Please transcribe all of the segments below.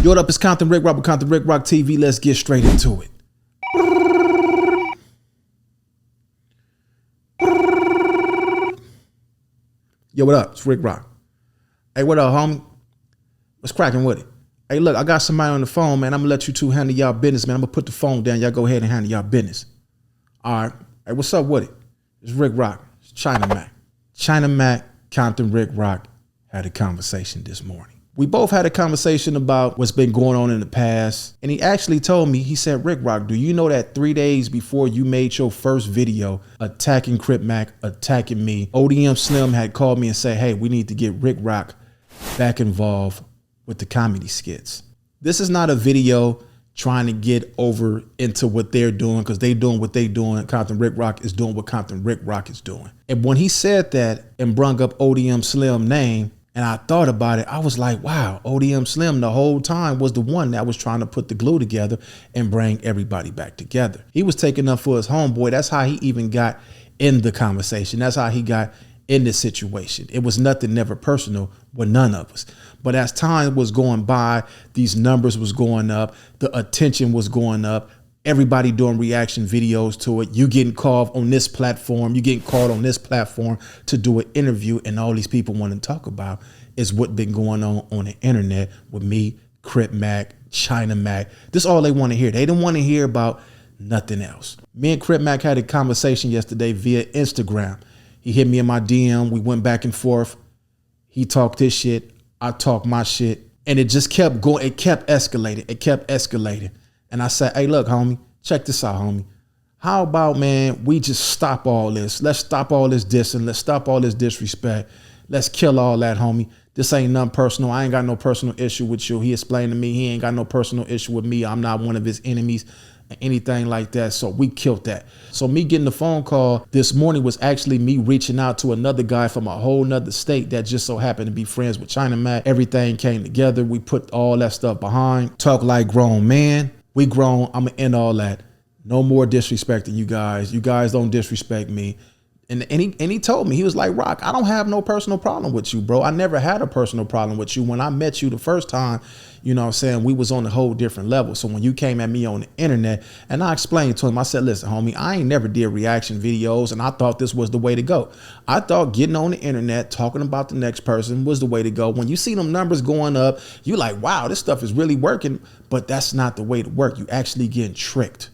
Yo, what up? It's Compton Rick Rock with Compton Rick Rock TV. Let's get straight into it. Yo, what up? It's Rick Rock. Hey, what up, homie? What's cracking with it? Hey, look, I got somebody on the phone, man. I'm gonna let you two handle y'all business, man. I'm gonna put the phone down. Y'all go ahead and handle y'all business. All right. Hey, what's up with it? It's Rick Rock. It's China Mac. China Mac, Compton Rick Rock had a conversation this morning. We both had a conversation about what's been going on in the past. And he actually told me, he said, Rick Rock, do you know that 3 days before you made your first video attacking CRIP MAC, attacking me, ODM Slim had called me and said, hey, we need to get Rick Rock back involved with the comedy skits. This is not a video trying to get over into what they're doing, because they doing what they doing. Compton Rick Rock is doing what Compton Rick Rock is doing. And when he said that and brung up ODM Slim name, and I thought about it, I was like, wow, ODM Slim the whole time was the one that was trying to put the glue together and bring everybody back together. He was taking up for his homeboy. That's how he even got in the conversation. That's how he got in this situation. It was nothing never personal with none of us. But as time was going by, these numbers was going up, the attention was going up, everybody doing reaction videos to it. You getting called on this platform, you getting called on this platform to do an interview, and all these people want to talk about is what been going on the internet with me, CRIP MAC, China Mac. This is all they want to hear. They don't want to hear about nothing else. Me and CRIP MAC had a conversation yesterday via Instagram. He hit me in my DM. We went back and forth. He talked his shit. I talked my shit. And it just kept going. It kept escalating. It kept escalating. And I said, hey, look, homie, check this out, homie. How about, man, we just stop all this. Let's stop all this dissing. Let's stop all this disrespect. Let's kill all that, homie. This ain't nothing personal. I ain't got no personal issue with you. He explained to me he ain't got no personal issue with me. I'm not one of his enemies, anything like that. So we killed that. So me getting the phone call this morning was actually me reaching out to another guy from a whole nother state that just so happened to be friends with China Mac. Everything came together. We put all that stuff behind. Talk like grown man. We grown. I'm gonna end all that. No more disrespecting you guys. You guys don't disrespect me. And he told me, he was like, Rock, I don't have no personal problem with you, bro. I never had a personal problem with you. When I met you the first time, you know what I'm saying, we was on a whole different level. So when you came at me on the internet, and I explained to him, I said, listen, homie, I ain't never did reaction videos, and I thought this was the way to go. I thought getting on the internet, talking about the next person was the way to go. When you see them numbers going up, you like, wow, this stuff is really working, but that's not the way to work. You actually getting tricked.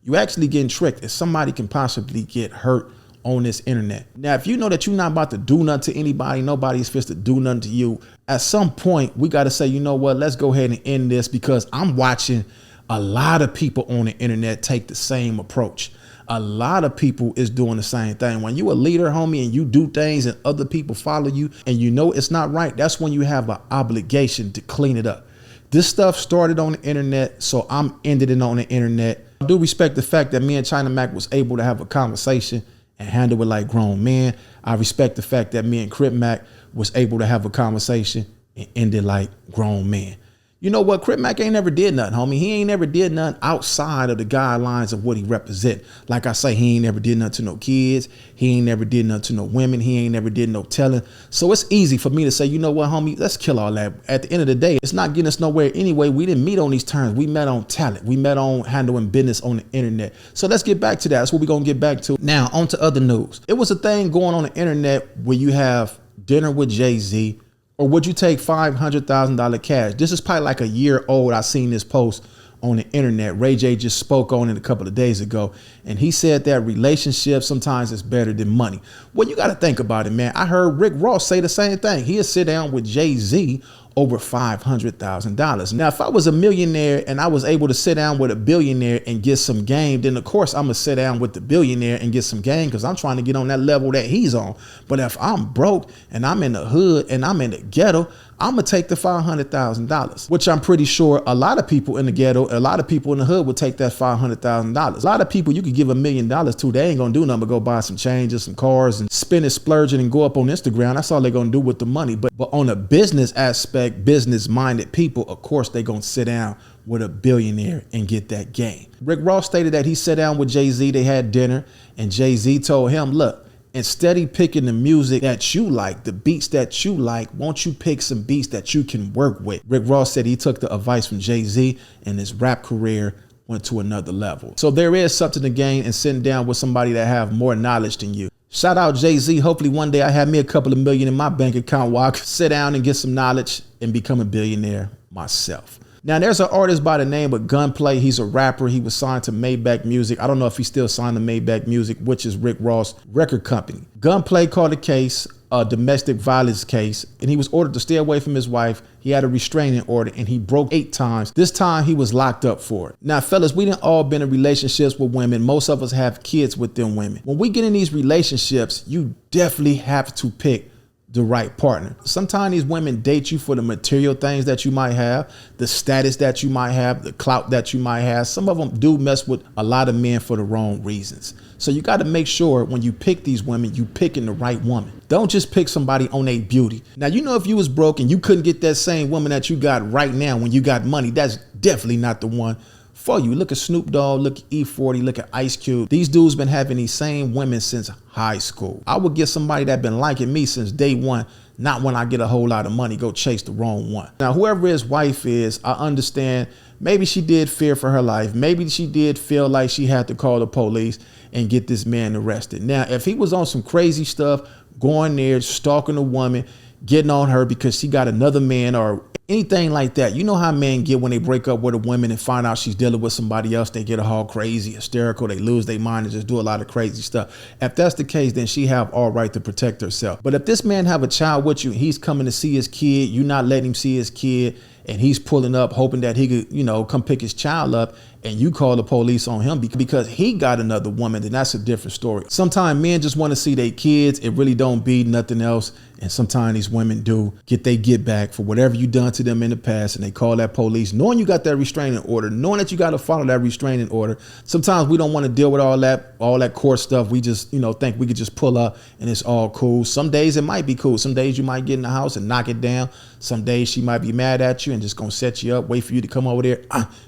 You actually getting tricked. If somebody can possibly get hurt on this internet. Now, if you know that you're not about to do nothing to anybody, nobody's supposed to do nothing to you, at some point we got to say, you know what, let's go ahead and end this, because I'm watching a lot of people on the internet take the same approach. A lot of people is doing the same thing. When you a leader, homie, and you do things and other people follow you and you know it's not right, that's when you have an obligation to clean it up. This stuff started on the internet, so I'm ending it on the internet. I do respect the fact that me and China Mac was able to have a conversation and handle it like grown men. I respect the fact that me and CRIP MAC was able to have a conversation and end it like grown men. You know what? CRIP MAC ain't never did nothing, homie. He ain't never did nothing outside of the guidelines of what he represent. Like I say, he ain't never did nothing to no kids. He ain't never did nothing to no women. He ain't never did no telling. So it's easy for me to say, you know what, homie, let's kill all that. At the end of the day, it's not getting us nowhere anyway. We didn't meet on these terms. We met on talent. We met on handling business on the internet. So let's get back to that. That's what we're going to get back to. Now, on to other news. It was a thing going on the internet where you have dinner with Jay-Z. Or would you take $500,000 cash? This is probably like a year old. I seen this post on the internet. Ray J just spoke on it a couple of days ago. And he said that relationships sometimes is better than money. Well, you got to think about it, man. I heard Rick Ross say the same thing. He'll sit down with Jay-Z over $500,000. Now, if I was a millionaire and I was able to sit down with a billionaire and get some game, then of course I'm gonna sit down with the billionaire and get some game, because I'm trying to get on that level that he's on. But if I'm broke and I'm in the hood and I'm in the ghetto, I'm gonna take the $500,000, which I'm pretty sure a lot of people in the ghetto, a lot of people in the hood would take that $500,000. A lot of people you could give $1 million to, they ain't gonna do nothing but go buy some changes, some cars, and spend it, splurge it, and go up on Instagram. That's all they're gonna do with the money. But on a business aspect, business-minded people, of course, they're gonna sit down with a billionaire and get that game. Rick Ross stated that he sat down with Jay-Z, they had dinner, and Jay-Z told him, look, and steady picking the music that you like, the beats that you like, won't you pick some beats that you can work with? Rick Ross said he took the advice from Jay-Z and his rap career went to another level. So there is something to gain in sitting down with somebody that have more knowledge than you. Shout out Jay-Z. Hopefully one day I have me a couple of million in my bank account where I can sit down and get some knowledge and become a billionaire myself. Now, there's an artist by the name of Gunplay. He's a rapper. He was signed to Maybach Music. I don't know if he's still signed to Maybach Music, which is Rick Ross' record company. Gunplay called a case, a domestic violence case, and he was ordered to stay away from his wife. He had a restraining order and he broke 8 times. This time he was locked up for it. Now, fellas, we didn't all been in relationships with women. Most of us have kids with them women. When we get in these relationships, you definitely have to pick the right partner. Sometimes these women date you for the material things that you might have, the status that you might have, the clout that you might have. Some of them do mess with a lot of men for the wrong reasons. So you got to make sure when you pick these women, you picking the right woman. Don't just pick somebody on their beauty. Now, you know, if you was broke and you couldn't get that same woman that you got right now when you got money, that's definitely not the one for you. Look at Snoop Dogg, look at E40, look at Ice Cube. These dudes been having these same women since high school. I would get somebody that been liking me since day one, not when I get a whole lot of money, go chase the wrong one. Now, whoever his wife is, I understand maybe she did fear for her life. Maybe she did feel like she had to call the police and get this man arrested. Now, if he was on some crazy stuff, going there, stalking a woman, getting on her because she got another man or anything like that. You know how men get when they break up with a woman and find out she's dealing with somebody else. They get all crazy, hysterical. They lose their mind and just do a lot of crazy stuff. If that's the case, then she have all right to protect herself. But if this man have a child with you, he's coming to see his kid, you not letting him see his kid, and he's pulling up hoping that he could, you know, come pick his child up, and you call the police on him because he got another woman, then that's a different story. Sometimes men just want to see their kids. It really don't be nothing else. And sometimes these women do get they get back for whatever you done to them in the past, and they call that police, knowing you got that restraining order, knowing that you got to follow that restraining order. Sometimes we don't want to deal with all that court stuff. We just, you know, think we could just pull up and it's all cool. Some days it might be cool. Some days you might get in the house and knock it down. Some days she might be mad at you and just gonna set you up, wait for you to come over there,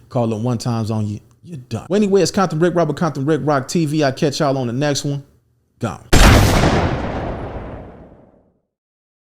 call them one times on you, you're done. Well, anyway, it's Compton Rick Rock, Compton Rick Rock TV. I'll catch y'all on the next one. Gone.